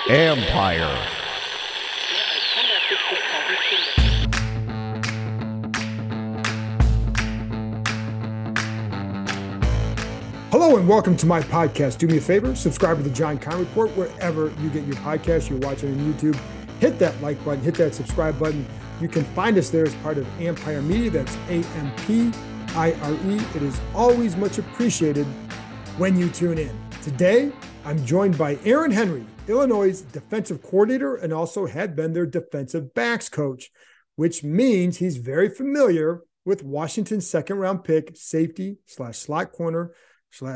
Empire. Hello and welcome to my podcast. Do me a favor, subscribe to the John Con Report wherever you get your podcasts. You're watching on YouTube. Hit that like button, hit that subscribe button. You can find us there as part of Empire Media. That's AMPIRE. It is always much appreciated when you tune in. Today, I'm joined by Aaron Henry, Illinois' defensive coordinator, and also had been their defensive backs coach, which means he's very familiar with Washington's second-round pick, safety / slot corner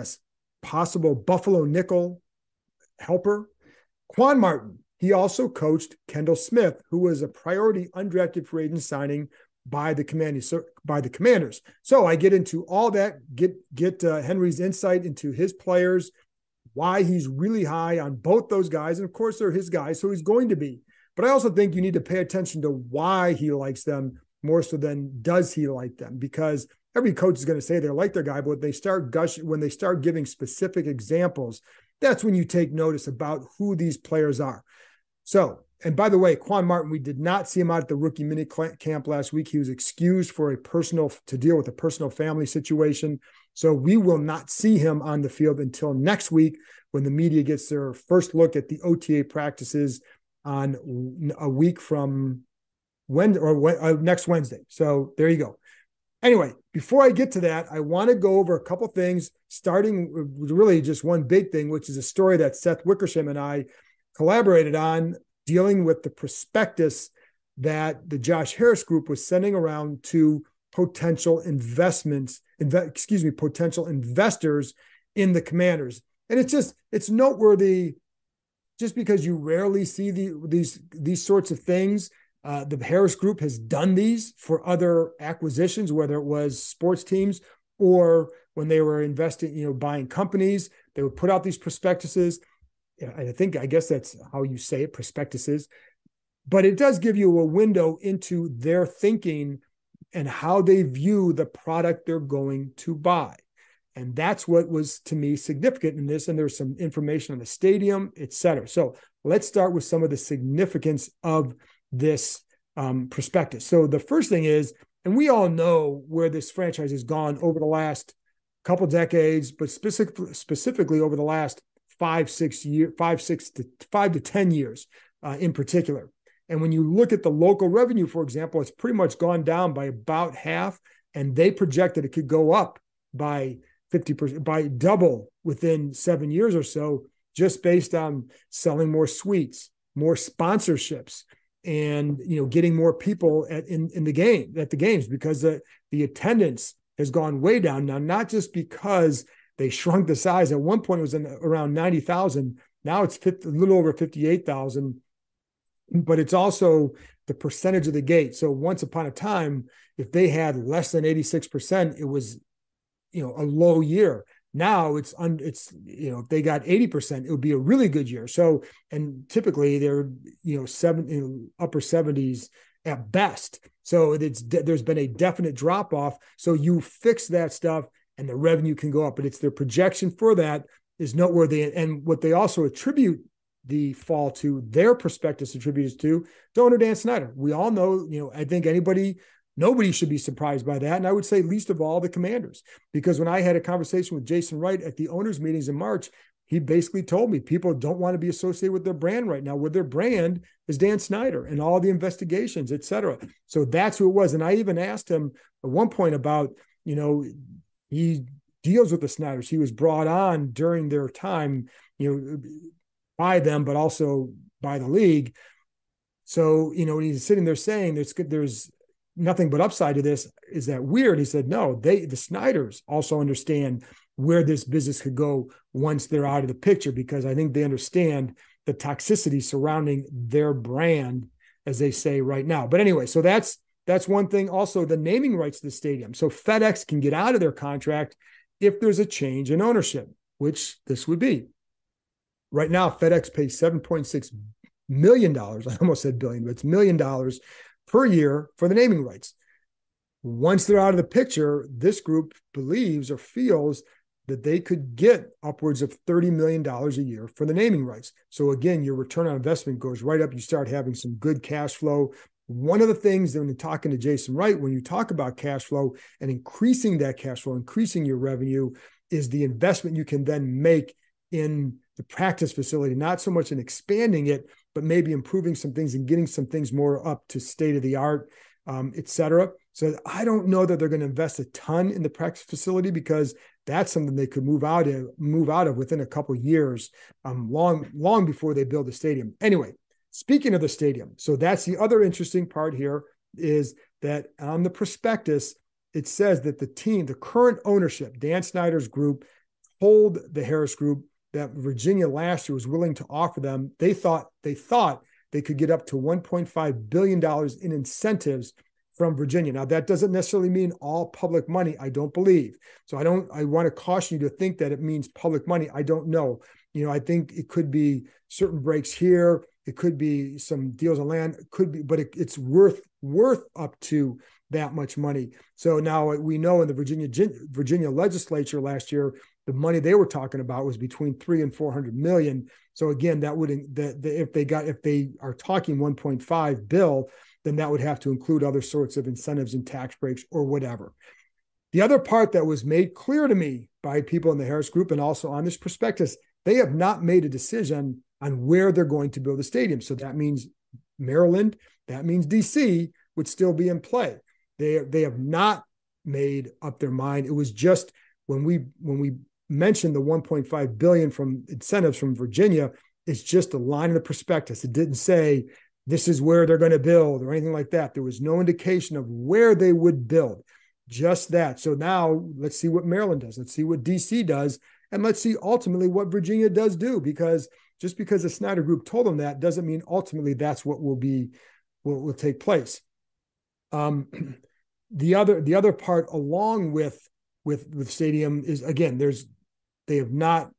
/ possible Buffalo nickel helper, Quan Martin. He also coached Kendall Smith, who was a priority undrafted free agent signing by the Commanders. So I get into all that, get Henry's insight into his players, why he's really high on both those guys. And of course, they're his guys, so he's going to be. But I also think you need to pay attention to why he likes them more so than does he like them, because every coach is going to say they like their guy, but when they start giving specific examples, that's when you take notice about who these players are. So, and by the way, Quan Martin, we did not see him out at the rookie mini camp last week. He was excused to deal with a personal family situation. So we will not see him on the field until next week when the media gets their first look at the OTA practices on a week from next Wednesday. So there you go. Anyway, before I get to that, I want to go over a couple things, starting with really just one big thing, which is a story that Seth Wickersham and I collaborated on, dealing with the prospectus that the Josh Harris group was sending around to potential investors in the Commanders. And it's noteworthy just because you rarely see these sorts of things. The Harris group has done these for other acquisitions, whether it was sports teams or when they were investing, buying companies. They would put out these prospectuses. I guess that's how you say it, prospectuses. But it does give you a window into their thinking and how they view the product they're going to buy. And that's what was, to me, significant in this. And there's some information on the stadium, et cetera. So let's start with some of the significance of this prospectus. So the first thing is, and we all know where this franchise has gone over the last couple decades, but specifically over the last 5 to 10 years in particular. And when you look at the local revenue, for example, it's pretty much gone down by about half, and they projected it could go up by 50%, by double within 7 years or so, just based on selling more suites, more sponsorships, and getting more people at the games, because the attendance has gone way down now, not just because they shrunk the size. At one point, it was around 90,000. Now it's a little over 58,000. But it's also the percentage of the gate. So once upon a time, if they had less than 86%, it was, a low year. Now if they got 80%, it would be a really good year. So, and typically they're, upper 70s at best. So there's been a definite drop off. So you fix that stuff and the revenue can go up, but it's their projection for that is noteworthy. And what they also attribute the fall to, their prospectus attributes to donor Dan Snyder. We all know, I think nobody should be surprised by that. And I would say least of all the Commanders, because when I had a conversation with Jason Wright at the owners meetings in March, he basically told me people don't want to be associated with their brand right now, where their brand is Dan Snyder and all the investigations, et cetera. So that's who it was. And I even asked him at one point about, he deals with the Snyders. He was brought on during their time, by them, but also by the league. So, when he's sitting there saying there's nothing but upside to this, is that weird? He said, no, the Snyders also understand where this business could go once they're out of the picture, because I think they understand the toxicity surrounding their brand, as they say right now. But anyway, so that's one thing. Also, the naming rights to the stadium. So FedEx can get out of their contract if there's a change in ownership, which this would be. Right now, FedEx pays $7.6 million. I almost said billion, but it's $1 million per year for the naming rights. Once they're out of the picture, this group believes or feels that they could get upwards of $30 million a year for the naming rights. So again, your return on investment goes right up. You start having some good cash flow. One of the things that when you're talking to Jason Wright, when you talk about cash flow and increasing that cash flow, increasing your revenue, is the investment you can then make in the practice facility, not so much in expanding it, but maybe improving some things and getting some things more up to state of the art, et cetera. So I don't know that they're going to invest a ton in the practice facility, because that's something they could move out of within a couple of years, long before they build a stadium. Anyway, speaking of the stadium, so that's the other interesting part here, is that on the prospectus, it says that the current ownership, Dan Snyder's group, told the Harris Group that Virginia last year was willing to offer them. They thought they could get up to $1.5 billion in incentives from Virginia. Now, that doesn't necessarily mean all public money, I don't believe. So I want to caution you to think that it means public money. I don't know. I think it could be certain breaks here. It could be some deals on land. It could be, but it's worth up to that much money. So now we know in the Virginia legislature last year, the money they were talking about was between $300 and $400 million. So again, if they are talking 1.5 bill, then that would have to include other sorts of incentives and tax breaks or whatever. The other part that was made clear to me by people in the Harris Group and also on this prospectus, they have not made a decision on where they're going to build a stadium. So that means Maryland, that means DC would still be in play. They have not made up their mind. It was just when we mentioned the 1.5 billion from incentives from Virginia, it's just a line in the prospectus. It didn't say this is where they're going to build or anything like that. There was no indication of where they would build, just that. So now let's see what Maryland does. Let's see what DC does. And let's see ultimately what Virginia does do, because just because the Snyder Group told them that doesn't mean ultimately that's what will take place. The other part along with stadium is, again, they have not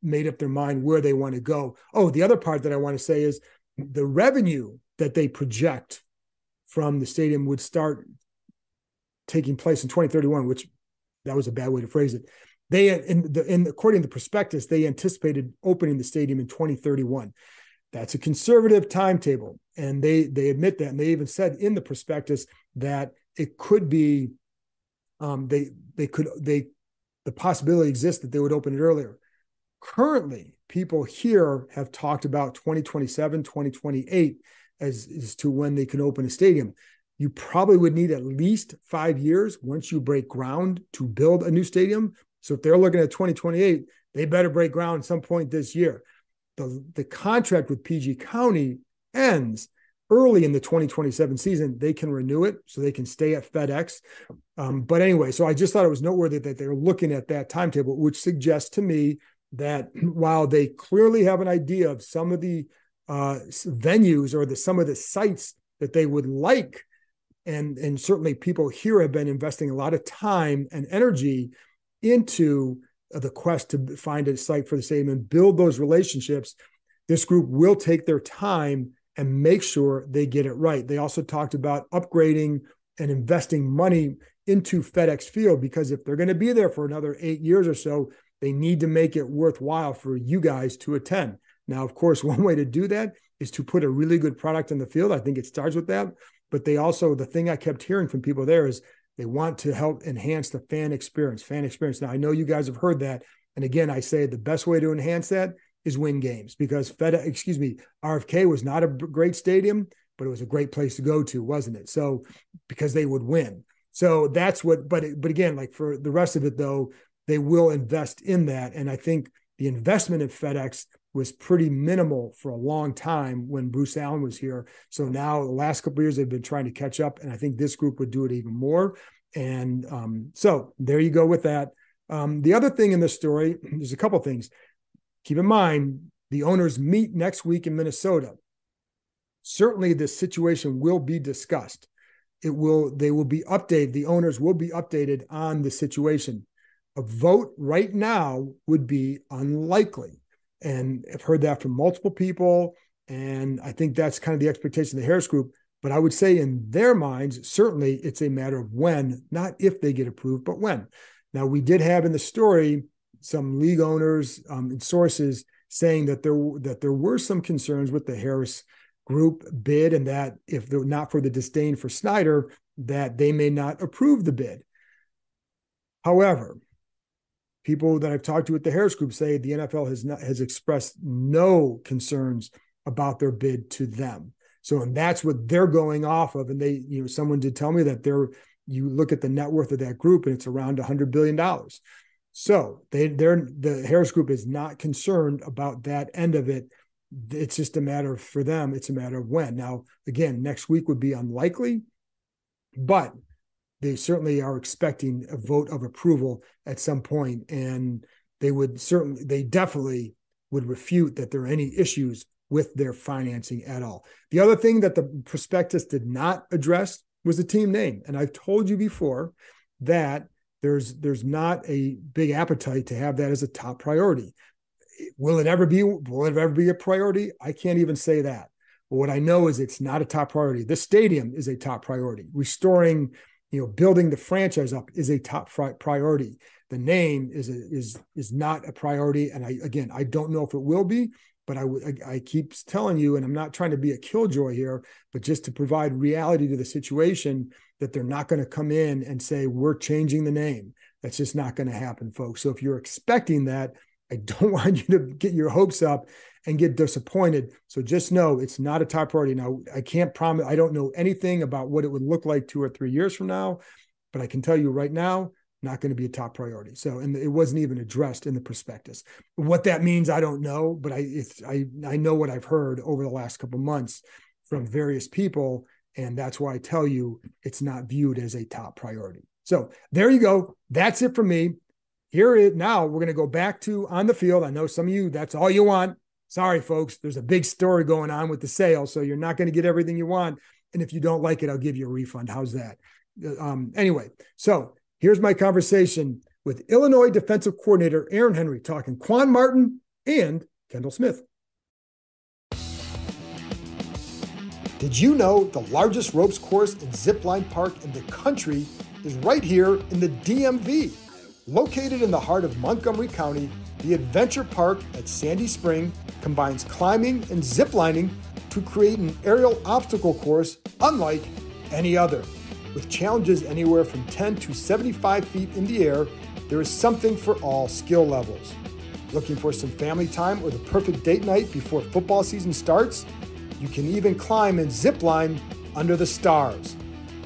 made up their mind where they want to go. Oh, the other part that I want to say is the revenue that they project from the stadium would start taking place in 2031, which that was a bad way to phrase it. According to the prospectus, they anticipated opening the stadium in 2031. That's a conservative timetable, and they admit that, and they even said in the prospectus that it could be the possibility exists that they would open it earlier. Currently, people here have talked about 2027, 2028 as to when they can open a stadium. You probably would need at least 5 years once you break ground to build a new stadium. So if they're looking at 2028, they better break ground at some point this year. The contract with PG County ends early in the 2027 season. They can renew it, so they can stay at FedEx. But anyway, so I just thought it was noteworthy that they're looking at that timetable, which suggests to me that while they clearly have an idea of some of the venues or some of the sites that they would like, and certainly people here have been investing a lot of time and energy into the quest to find a site for the stadium and build those relationships, this group will take their time and make sure they get it right. They also talked about upgrading and investing money into FedEx Field, because if they're going to be there for another 8 years or so, they need to make it worthwhile for you guys to attend. Now, of course, one way to do that is to put a really good product in the field. I think it starts with that. But they also, the thing I kept hearing from people there is they want to help enhance the fan experience. Now, I know you guys have heard that. And again, I say the best way to enhance that is win games, because RFK was not a great stadium, but it was a great place to go to, wasn't it? So because they would win. So that's what, but again, like for the rest of it though, they will invest in that. And I think the investment in FedEx was pretty minimal for a long time when Bruce Allen was here. So now the last couple of years, they've been trying to catch up. And I think this group would do it even more. And so there you go with that. The other thing in this story, there's a couple of things. Keep in mind, the owners meet next week in Minnesota. Certainly this situation will be discussed. They will be updated. The owners will be updated on the situation. A vote right now would be unlikely. And I've heard that from multiple people. And I think that's kind of the expectation of the Harris Group. But I would say in their minds, certainly it's a matter of when, not if they get approved, but when. Now, we did have in the story some league owners and sources saying that there were some concerns with the Harris Group bid, and that if they're not for the disdain for Snyder, that they may not approve the bid. However, people that I've talked to at the Harris Group say the NFL has expressed no concerns about their bid to them. So, and that's what they're going off of. And they, someone did tell me that you look at the net worth of that group and it's around $100 billion. So the Harris Group is not concerned about that end of it. It's just a matter of, for them, it's a matter of when. Now, again, next week would be unlikely, but they certainly are expecting a vote of approval at some point, and they definitely would refute that there are any issues with their financing at all. The other thing that the prospectus did not address was the team name. And I've told you before that there's not a big appetite to have that as a top priority. Will it ever be a priority? I can't even say that. But what I know is it's not a top priority. The stadium is a top priority. Restoring, building the franchise up is a top priority. The name is not a priority. And I don't know if it will be, but I keep telling you, and I'm not trying to be a killjoy here, but just to provide reality to the situation, that they're not going to come in and say, we're changing the name. That's just not going to happen, folks. So if you're expecting that, I don't want you to get your hopes up and get disappointed. So just know it's not a top priority. Now, I can't promise, I don't know anything about what it would look like 2 or 3 years from now, but I can tell you right now, not going to be a top priority. So, and it wasn't even addressed in the prospectus. What that means, I don't know, but I know what I've heard over the last couple of months from various people. And that's why I tell you it's not viewed as a top priority. So there you go. That's it for me. Now we're going to go back to on the field. I know some of you, that's all you want. Sorry, folks. There's a big story going on with the sale, so you're not going to get everything you want. And if you don't like it, I'll give you a refund. How's that? Anyway, so here's my conversation with Illinois defensive coordinator Aaron Henry, talking Quan Martin and Kendall Smith. Did you know the largest ropes course and zipline park in the country is right here in the DMV? Located in the heart of Montgomery County, the Adventure Park at Sandy Spring combines climbing and ziplining to create an aerial obstacle course unlike any other. With challenges anywhere from 10 to 75 feet in the air, there is something for all skill levels. Looking for some family time or the perfect date night before football season starts? You can even climb and zipline under the stars.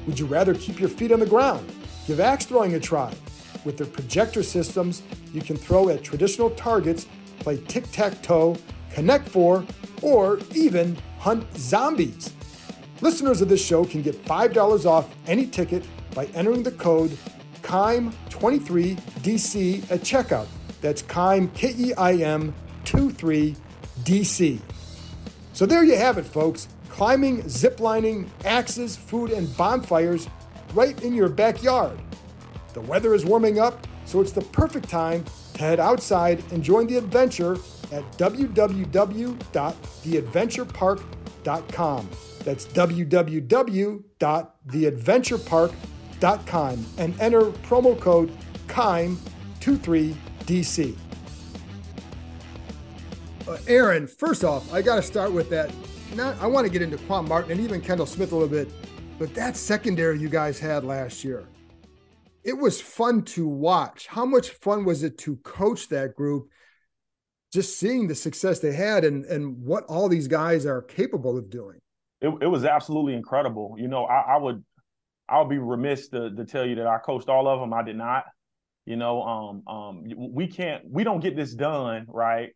Would you rather keep your feet on the ground? Give axe throwing a try. With their projector systems, you can throw at traditional targets, play tic-tac-toe, connect four, or even hunt zombies. Listeners of this show can get $5 off any ticket by entering the code KEIM23DC at checkout. That's KEIM, K-E-I-M 23DC. So there you have it, folks. Climbing, ziplining, axes, food, and bonfires right in your backyard. The weather is warming up, so it's the perfect time to head outside and join the adventure at www.theadventurepark.com. That's www.theadventurepark.com and enter promo code KEIM23DC. Aaron, first off, I got to start with that. I want to get into Quan Martin and even Kendall Smith a little bit, but that secondary you guys had last year, it was fun to watch. How much fun was it to coach that group, just seeing the success they had and what all these guys are capable of doing? It was absolutely incredible. I would be remiss to tell you that I coached all of them. I did not. We don't get this done, right,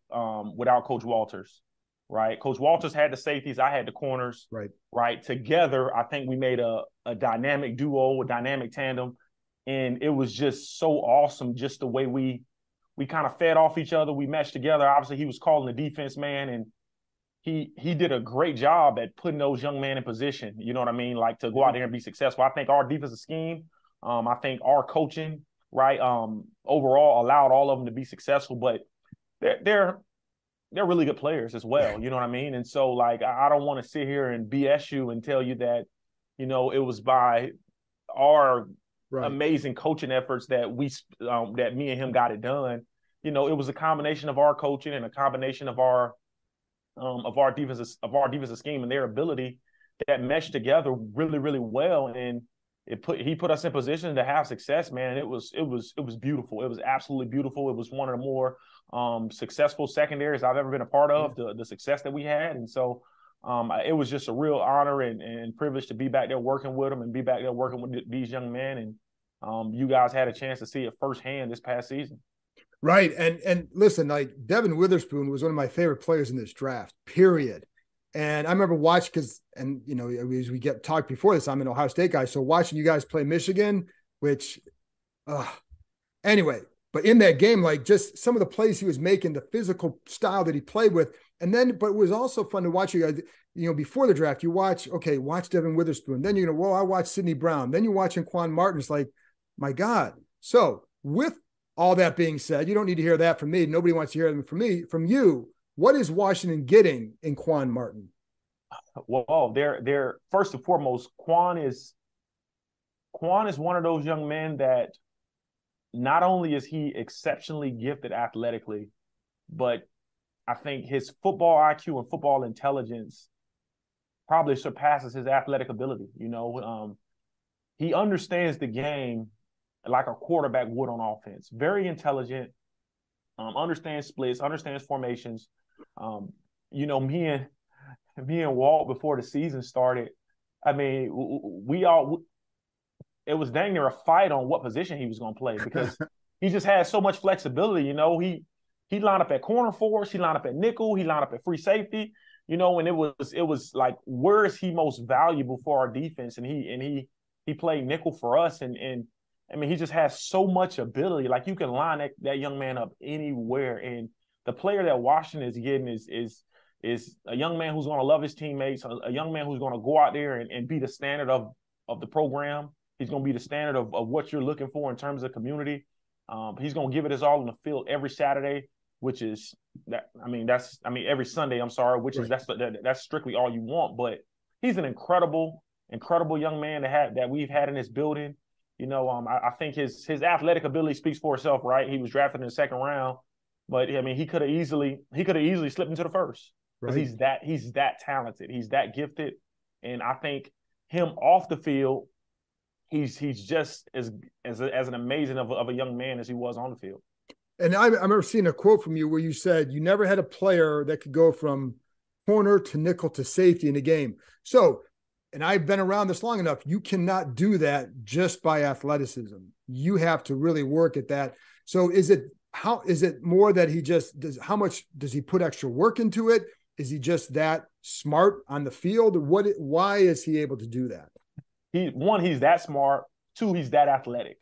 without Coach Walters, right? Coach Walters had the safeties, I had the corners, right? Together, I think we made a dynamic duo, a dynamic tandem, and it was just so awesome, just the way we kind of fed off each other, we meshed together. Obviously, he was calling the defense, man, and he did a great job at putting those young men in position, you know what I mean, like to go out there and be successful. I think our defensive scheme, I think our coaching, right, overall allowed all of them to be successful, but they're really good players as well, you know what I mean? And so, like, I don't want to sit here and BS you and tell you that, it was by our amazing coaching efforts that that me and him got it done. You know, it was a combination of our coaching and a combination of our defensive scheme and their ability that meshed together really, really well. And he put us in position to have success, man. It was beautiful. It was absolutely beautiful. It was one of the more successful secondaries I've ever been a part of, the success that we had. And so it was just a real honor and privilege to be back there working with them and be back there working with these young men. And you guys had a chance to see it firsthand this past season. Right. And listen, like Devin Witherspoon was one of my favorite players in this draft, period. And I remember watching you know, as we talked before this, I'm an Ohio State guy. So watching you guys play Michigan, which anyway, but in that game, like just some of the plays he was making, the physical style that he played with. And then, but it was also fun to watch you guys, you know, before the draft, you watch Devin Witherspoon. Then you're going to, well, I watch Sidney Brown. Then you're watching Quan Martin. It's like, my God. So with all that being said, you don't need to hear that from me. Nobody wants to hear them from you. What is Washington getting in Quan Martin? Well, they're first and foremost, Quan is one of those young men that not only is he exceptionally gifted athletically, but I think his football IQ and football intelligence probably surpasses his athletic ability. You know, he understands the game like a quarterback would on offense. Very intelligent, understands splits, understands formations. You know, me and Walt before the season started, I mean, it was dang near a fight on what position he was going to play because he just had so much flexibility. You know, he lined up at corner for us, he lined up at nickel, he lined up at free safety. You know, and it was like, where is he most valuable for our defense? And he played nickel for us, and I mean, he just has so much ability. Like, you can line that young man up anywhere. And the player that Washington is getting is a young man who's going to love his teammates, a young man who's going to go out there and be the standard of the program. He's going to be the standard of what you're looking for in terms of community. He's going to give it his all in the field every Saturday, which is every Sunday, I'm sorry, which is that's strictly all you want. But he's an incredible young man that we've had in this building. You know, I think his athletic ability speaks for itself, right? He was drafted in the second round, but I mean, he could have easily slipped into the first because he's that talented, he's that gifted, and I think him off the field, he's just as an amazing of a young man as he was on the field. And I remember seeing a quote from you where you said you never had a player that could go from corner to nickel to safety in a game. So. And I've been around this long enough. You cannot do that just by athleticism. You have to really work at that. So is it more that he just does? How much does he put extra work into it? Is he just that smart on the field? Why is he able to do that? He's that smart. Two, he's that athletic.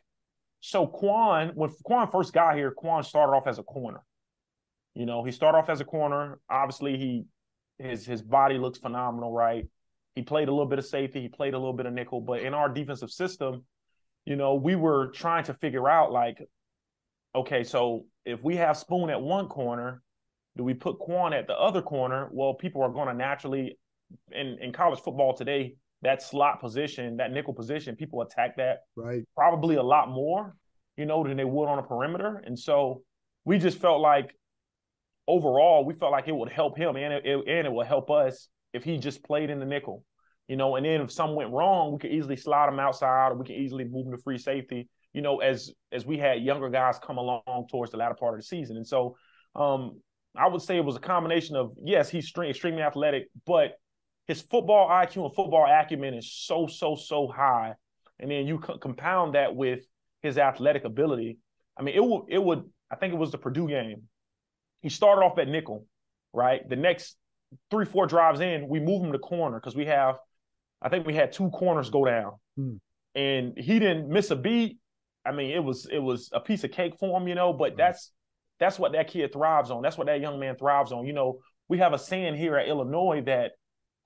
So when Quan first got here, Quan started off as a corner. You know, he started off as a corner. Obviously, his body looks phenomenal, right? He played a little bit of safety. He played a little bit of nickel. But in our defensive system, you know, we were trying to figure out, like, okay, so if we have Spoon at one corner, do we put Quan at the other corner? Well, people are going to naturally, in college football today, that slot position, that nickel position, people attack that probably a lot more, you know, than they would on a perimeter. And so we just felt like, overall, it would help him and it would help us if he just played in the nickel, you know, and then if something went wrong, we could easily slide him outside, or we could easily move him to free safety, you know, as we had younger guys come along towards the latter part of the season. And so I would say it was a combination of, yes, he's extremely athletic, but his football IQ and football acumen is so high. And then you compound that with his athletic ability. I mean, I think it was the Purdue game. He started off at nickel, right? The next 3-4 drives in, we move him to corner because I think we had 2 corners go down. And he didn't miss a beat. I mean, it was a piece of cake for him, you know, but that's what that kid thrives on. That's what that young man thrives on. You know, we have a saying here at Illinois that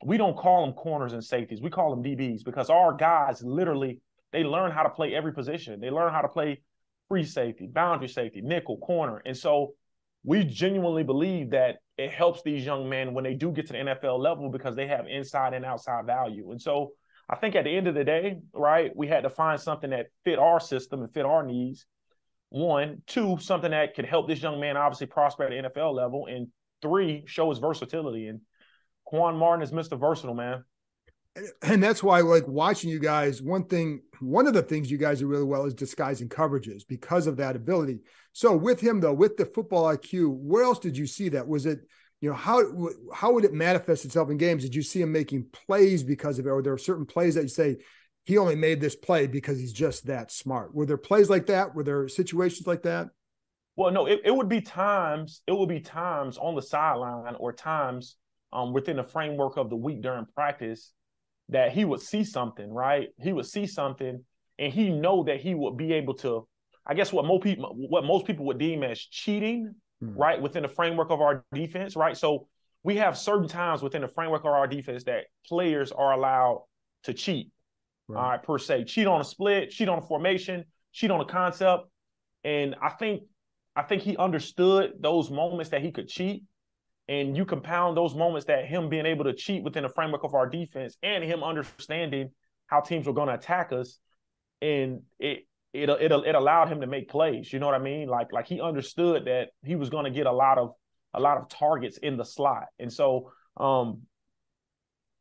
we don't call them corners and safeties. We call them DBs because our guys literally, they learn how to play every position. They learn how to play free safety, boundary safety, nickel, corner. And so we genuinely believe that it helps these young men when they do get to the NFL level because they have inside and outside value. And so I think at the end of the day, right, we had to find something that fit our system and fit our needs. One, two, something that could help this young man obviously prosper at the NFL level, and three, show his versatility. And Quan Martin is Mr. Versatile, man. And that's why, like, watching you guys, one of the things you guys do really well is disguising coverages because of that ability. So with him, though, with the football IQ, where else did you see that? Was it, how would it manifest itself in games? Did you see him making plays because of it? Or there are certain plays that you say, he only made this play because he's just that smart? Were there plays like that? Were there situations like that? Well, no, it would be times on the sideline or times within the framework of the week during practice that he would see something, right? He would see something and he know that he would be able to, I guess what most people would deem as cheating, right? Within the framework of our defense, right? So we have certain times within the framework of our defense that players are allowed to cheat, right? Per se. Cheat on a split, cheat on a formation, cheat on a concept. And I think he understood those moments that he could cheat. And you compound those moments that him being able to cheat within the framework of our defense and him understanding how teams were going to attack us, and it allowed him to make plays. You know what I mean? Like he understood that he was going to get a lot of targets in the slot, and so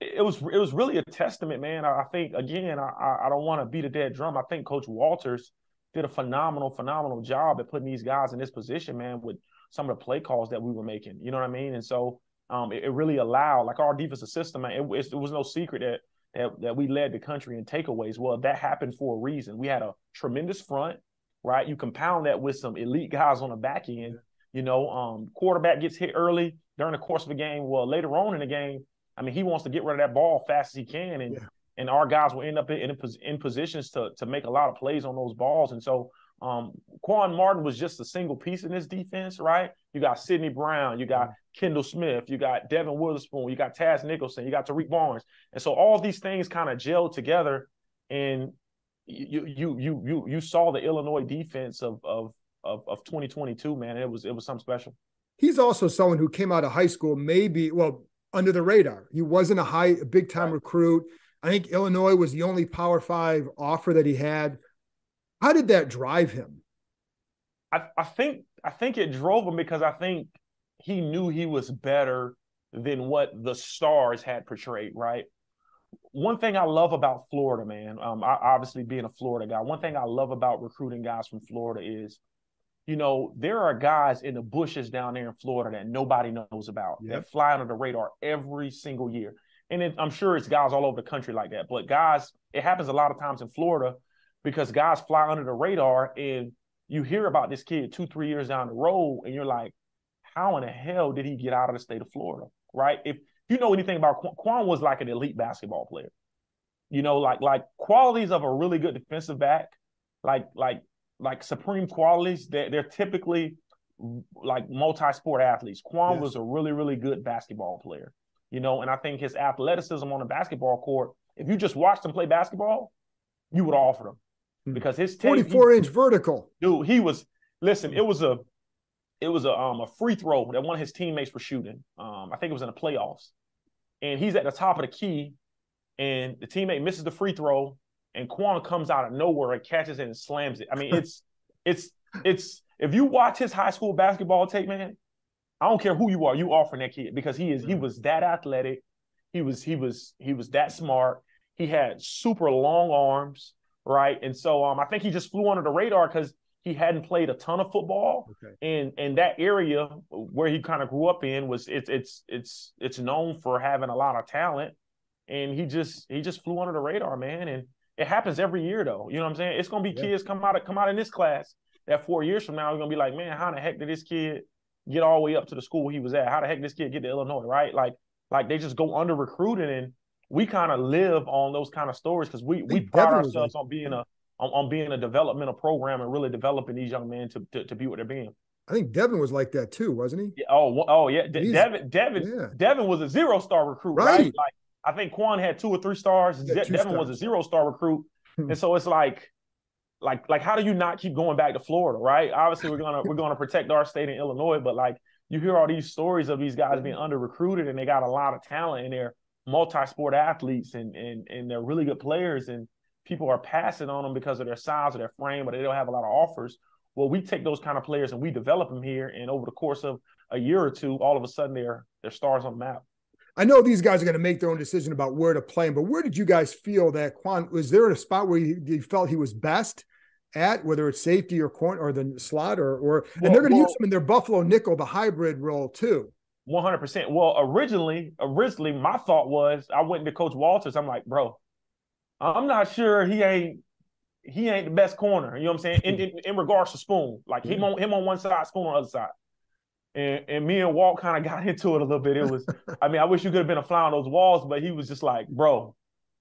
it was really a testament, man. I think again, I don't want to beat a dead drum. I think Coach Walters did a phenomenal job at putting these guys in this position, man, with some of the play calls that we were making. You know what I mean? And so it really allowed, like, our defensive system, man, it was no secret that we led the country in takeaways. Well, that happened for a reason. We had a tremendous front, right? You compound that with some elite guys on the back end. Quarterback gets hit early during the course of the game. Well, later on in the game, I mean, he wants to get rid of that ball fast as he can. And our guys will end up in positions to make a lot of plays on those balls. And so Quan Martin was just a single piece in this defense, right? You got Sidney Brown, you got Kendall Smith, you got Devin Witherspoon, you got Taz Nicholson, you got Tariq Barnes. And so all these things kind of gelled together, and you saw the Illinois defense of 2022, man. It was something special. He's also someone who came out of high school under the radar. He wasn't a big time recruit. I think Illinois was the only Power 5 offer that he had. How did that drive him? I think it drove him because I think he knew he was better than what the stars had portrayed, right? One thing I love about Florida, man, obviously being a Florida guy, one thing I love about recruiting guys from Florida is, there are guys in the bushes down there in Florida that nobody knows about, that fly under the radar every single year. And I'm sure it's guys all over the country like that. But guys, it happens a lot of times in Florida because guys fly under the radar, and you hear about this kid 2-3 years down the road, and you're like, how in the hell did he get out of the state of Florida, right? If you know anything about Quan was like an elite basketball player. Like qualities of a really good defensive back, like supreme qualities, they're typically like multi-sport athletes. Quan was a really, really good basketball player. And I think his athleticism on the basketball court, if you just watched him play basketball, you would offer him. Because his 44-inch vertical. Dude, it was a free throw that one of his teammates were shooting. I think it was in the playoffs. And he's at the top of the key, and the teammate misses the free throw, and Quan comes out of nowhere and catches it and slams it. I mean, it's if you watch his high school basketball tape, man, I don't care who you are, you offering that kid, because he was that athletic, he was that smart, he had super long arms. Right. And so I think he just flew under the radar because he hadn't played a ton of football. Okay. And that area where he kind of grew up in it's known for having a lot of talent. And he just flew under the radar, man. And it happens every year, though. You know what I'm saying? It's gonna be kids come out in this class that 4 years from now are gonna be like, man, how the heck did this kid get all the way up to the school he was at? How the heck did this kid get to Illinois? Right? Like they just go under recruited, and we kind of live on those kind of stories because we pride ourselves on being a developmental program and really developing these young men to be what they're being. I think Devin was like that too, wasn't he? Yeah, oh yeah. Devin was a 0-star recruit, right? Like I think Quan had 2 or 3 stars. Devin was a 0-star recruit, and so it's like how do you not keep going back to Florida, right? Obviously, we're gonna protect our state in Illinois, but like you hear all these stories of these guys being under recruited and they got a lot of talent and they're multi-sport athletes and they're really good players, and people are passing on them because of their size or their frame, but they don't have a lot of offers. Well, we take those kind of players and we develop them here, and over the course of a year or two, all of a sudden they're stars on the map. I know these guys are going to make their own decision about where to play him, but where did you guys feel that Quan, was there a spot where you felt he was best at, whether it's safety or corner or the slot and they're going to use him in their Buffalo nickel, the hybrid role too. 100%. Well, originally my thought was, I went to Coach Walters. I'm like, bro, I'm not sure he ain't the best corner. You know what I'm saying? In regards to Spoon, like him on one side, Spoon on the other side. And me and Walt kind of got into it a little bit. It was, I mean, I wish you could have been a fly on those walls, but he was just like, bro,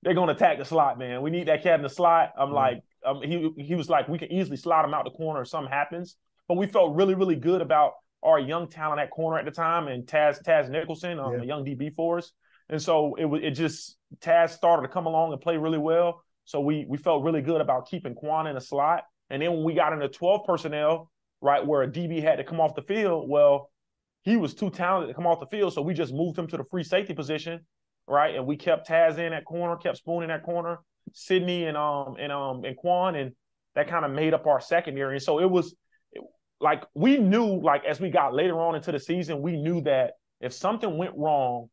they're going to attack the slot, man. We need that cat in the slot. I'm like, he was like, we can easily slot him out the corner if something happens. But we felt really, really good about our young talent at corner at the time, and Taz Nicholson, a young DB for us. And so Taz started to come along and play really well. So we felt really good about keeping Quan in the slot. And then when we got into 12 personnel, right, where a DB had to come off the field, well, he was too talented to come off the field, so we just moved him to the free safety position, right? And we kept Taz in at corner, kept Spoon in that corner, Sidney and Quan, and that kind of made up our secondary. And so it was like, we knew, like, as we got later on into the season, we knew that if something went wrong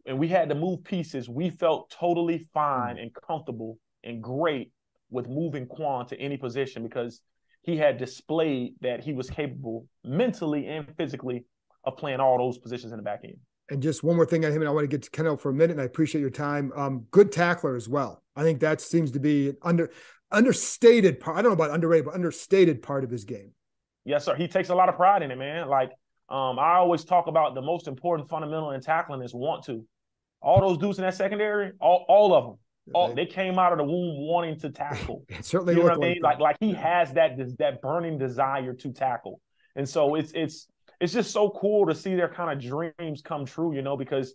and we had to move pieces, we felt totally fine and comfortable and great with moving Quan to any position, because he had displayed that he was capable mentally and physically of playing all those positions in the back end. And just one more thing on him, and I want to get to Kendall for a minute, and I appreciate your time. Good tackler as well. I think that seems to be an understated part. I don't know about underrated, but understated part of his game. Yes, sir. He takes a lot of pride in it, man. Like, I always talk about the most important fundamental in tackling is want to. All those dudes in that secondary, all of them, they came out of the womb wanting to tackle. It certainly, you know what I mean? Like he has that burning desire to tackle, and so it's just so cool to see their kind of dreams come true, you know, because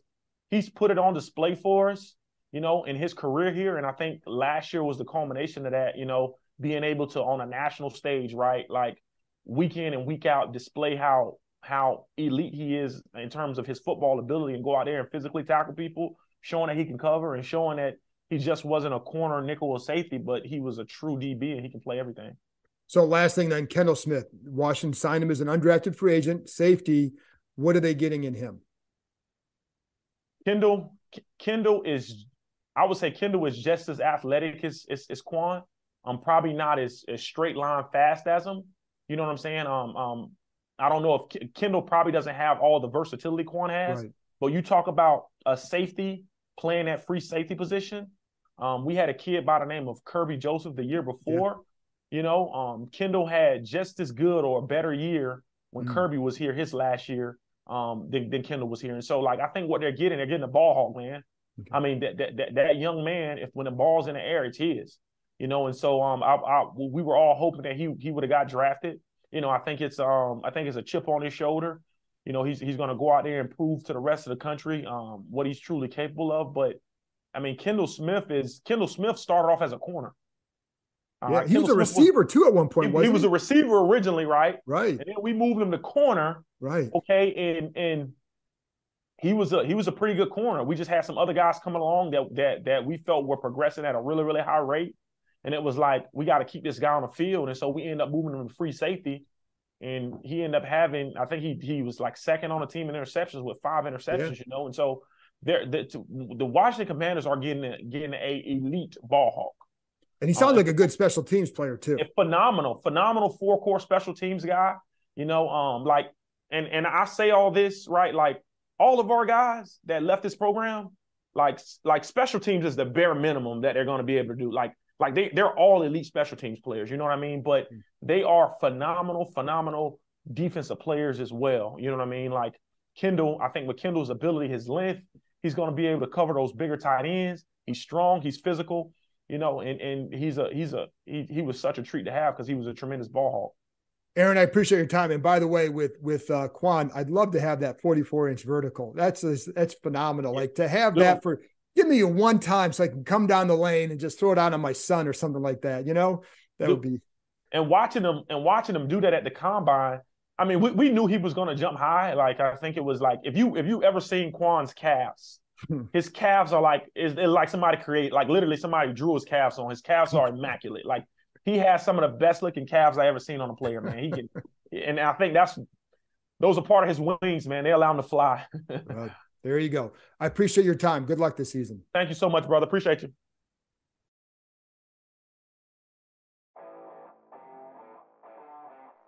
he's put it on display for us, you know, in his career here. And I think last year was the culmination of that, you know, being able to, on a national stage, right, like week in and week out, display how elite he is in terms of his football ability, and go out there and physically tackle people, showing that he can cover and showing that he just wasn't a corner, nickel, or safety, but he was a true DB and he can play everything. So last thing then, Kendall Smith. Washington signed him as an undrafted free agent, safety. What are they getting in him? Kendall is, I would say Kendall is just as athletic as Quan. Probably not as straight line fast as him. You know what I'm saying? I don't know if Kendall probably doesn't have all the versatility Quan has, right. But you talk about a safety playing that free safety position. We had a kid by the name of Kirby Joseph the year before. Yeah. You know, Kendall had just as good or a better year when Kirby was here his last year than Kendall was here. And so, like, I think what they're getting a ball hawk, man. Okay. I mean, that young man, if when the ball's in the air, it's his. You know, and so we were all hoping that he would have got drafted. You know, I think it's a chip on his shoulder. You know, he's going to go out there and prove to the rest of the country what he's truly capable of. But I mean, Kendall Smith started off as a corner. Yeah, he was a receiver too at one point. He was a receiver originally, right? Right. And then we moved him to corner. Right. Okay, and he was a pretty good corner. We just had some other guys coming along that we felt were progressing at a really, really high rate. And it was like, we got to keep this guy on the field. And so we ended up moving him to free safety. And he ended up having, I think he was like second on the team in interceptions with 5 interceptions, you know. And so the Washington Commanders are getting a elite ball hawk. And he sounds like a good special teams player too. Phenomenal 4-core special teams guy. You know, and I say all this, right? Like, all of our guys that left this program, like special teams is the bare minimum that they're going to be able to do. Like they're all elite special teams players. You know what I mean? But they are phenomenal defensive players as well. You know what I mean? Like Kendall, I think with Kendall's ability, his length, he's going to be able to cover those bigger tight ends. He's strong. He's physical. You know, and he was such a treat to have because he was a tremendous ball hawk. Aaron, I appreciate your time. And by the way, with Quan, I'd love to have that 44-inch vertical. That's phenomenal. Yeah. Like to have that give me a one time so I can come down the lane and just throw it out on my son or something like that. You know, that would be. And watching him do that at the combine. I mean, we knew he was going to jump high. Like, I think it was like if you ever seen Quan's calves, His calves are like, it's like somebody literally somebody drew his calves on. His calves are immaculate. Like, he has some of the best looking calves I ever seen on a player, man. He can, and I think those are part of his wings, man. They allow him to fly. There you go. I appreciate your time. Good luck this season. Thank you so much, brother. Appreciate you.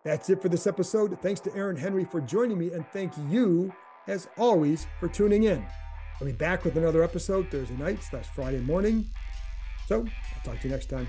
That's it for this episode. Thanks to Aaron Henry for joining me, and thank you, as always, for tuning in. I'll be back with another episode Thursday night / Friday morning. So I'll talk to you next time.